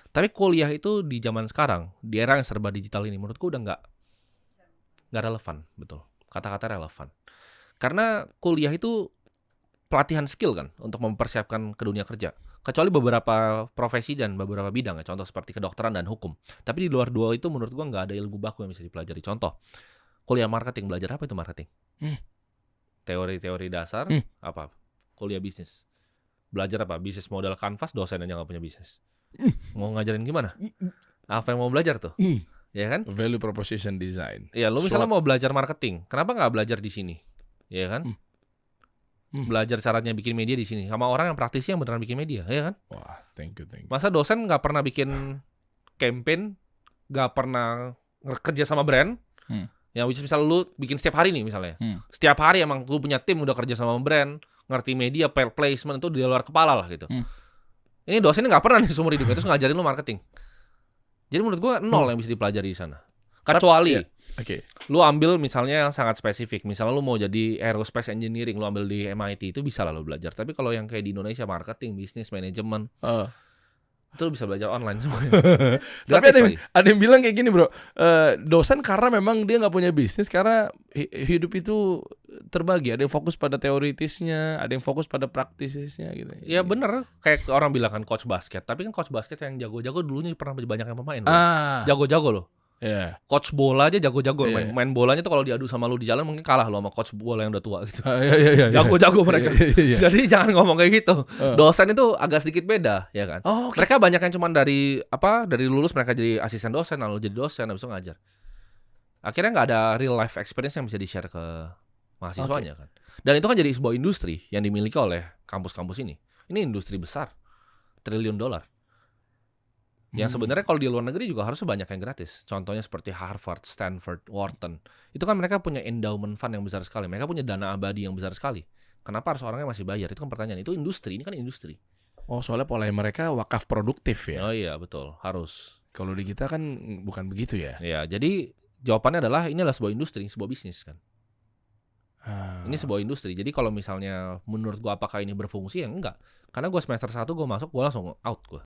Tapi kuliah itu di zaman sekarang, di era yang serba digital ini, menurutku udah nggak relevan, betul. Kata-kata relevan. Karena kuliah itu pelatihan skill kan untuk mempersiapkan ke dunia kerja. Kecuali beberapa profesi dan beberapa bidang ya, contoh seperti kedokteran dan hukum. Tapi di luar dua itu menurut gua nggak ada ilmu baku yang bisa dipelajari. Contoh, kuliah marketing, belajar apa itu marketing? Hmm. Teori-teori dasar, Hmm. apa? Kuliah bisnis. Belajar apa? Bisnis modal kanvas, dosen aja nggak punya bisnis. Mau ngajarin gimana? Apa yang mau belajar tuh? Ya kan? Value proposition design. Ya, lu misalnya SWOT. mau belajar marketing, kenapa nggak belajar di sini? Ya kan? Belajar caranya bikin media di sini sama orang yang praktisi yang beneran bikin media, ya kan? Wah, thank you. Masa dosen nggak pernah bikin campaign, nggak pernah kerja sama brand, yang which misalnya lu bikin setiap hari nih misalnya, setiap hari emang lu punya tim udah kerja sama brand, ngerti media, placement itu di luar kepala lah gitu. Ini dosennya nggak pernah nih seumur hidupnya terus ngajarin lu marketing. Jadi menurut gua nol yang bisa dipelajari di sana. Kecuali lu ambil misalnya yang sangat spesifik, misalnya lu mau jadi aerospace engineering, lu ambil di MIT itu bisa lah lu belajar. Tapi kalau yang kayak di Indonesia marketing, bisnis, manajemen, itu lu bisa belajar online semuanya. Tapi ada yang bilang kayak gini bro, dosen karena memang dia nggak punya bisnis karena hidup itu terbagi. Ada yang fokus pada teoritisnya, ada yang fokus pada praktisisnya gitu. Ya bener, kayak orang bilang kan coach basket. Tapi kan coach basket yang jago-jago dulunya pernah banyak yang pemain loh. Jago-jago loh. Yeah. Coach bola aja jago-jago, main bolanya tuh kalau diadu sama lu di jalan mungkin kalah lo sama coach bola yang udah tua gitu. Jago-jago mereka. Jadi jangan ngomong kayak gitu. Dosen itu agak sedikit beda, ya kan. Mereka banyak yang cuma dari lulus mereka jadi asisten dosen, lalu jadi dosen, habis itu ngajar. Akhirnya nggak ada real life experience yang bisa di-share ke mahasiswanya kan. Dan itu kan jadi sebuah industri yang dimiliki oleh kampus-kampus ini. Ini industri besar, triliun dolar. Yang sebenarnya kalau di luar negeri juga harusnya banyak yang gratis. Contohnya seperti Harvard, Stanford, Wharton. Itu kan mereka punya endowment fund yang besar sekali. Mereka punya dana abadi yang besar sekali. Kenapa harus orangnya masih bayar? Itu kan pertanyaan. Itu industri, ini kan industri. Oh, soalnya pola mereka wakaf produktif ya? Oh iya, betul. Harus. Kalau di kita kan bukan begitu ya? Ya, jadi jawabannya adalah ini adalah sebuah industri, sebuah bisnis kan. Ini sebuah industri. Jadi kalau misalnya menurut gua apakah ini berfungsi, ya enggak. Karena gua semester 1 gua masuk, gua langsung out gua.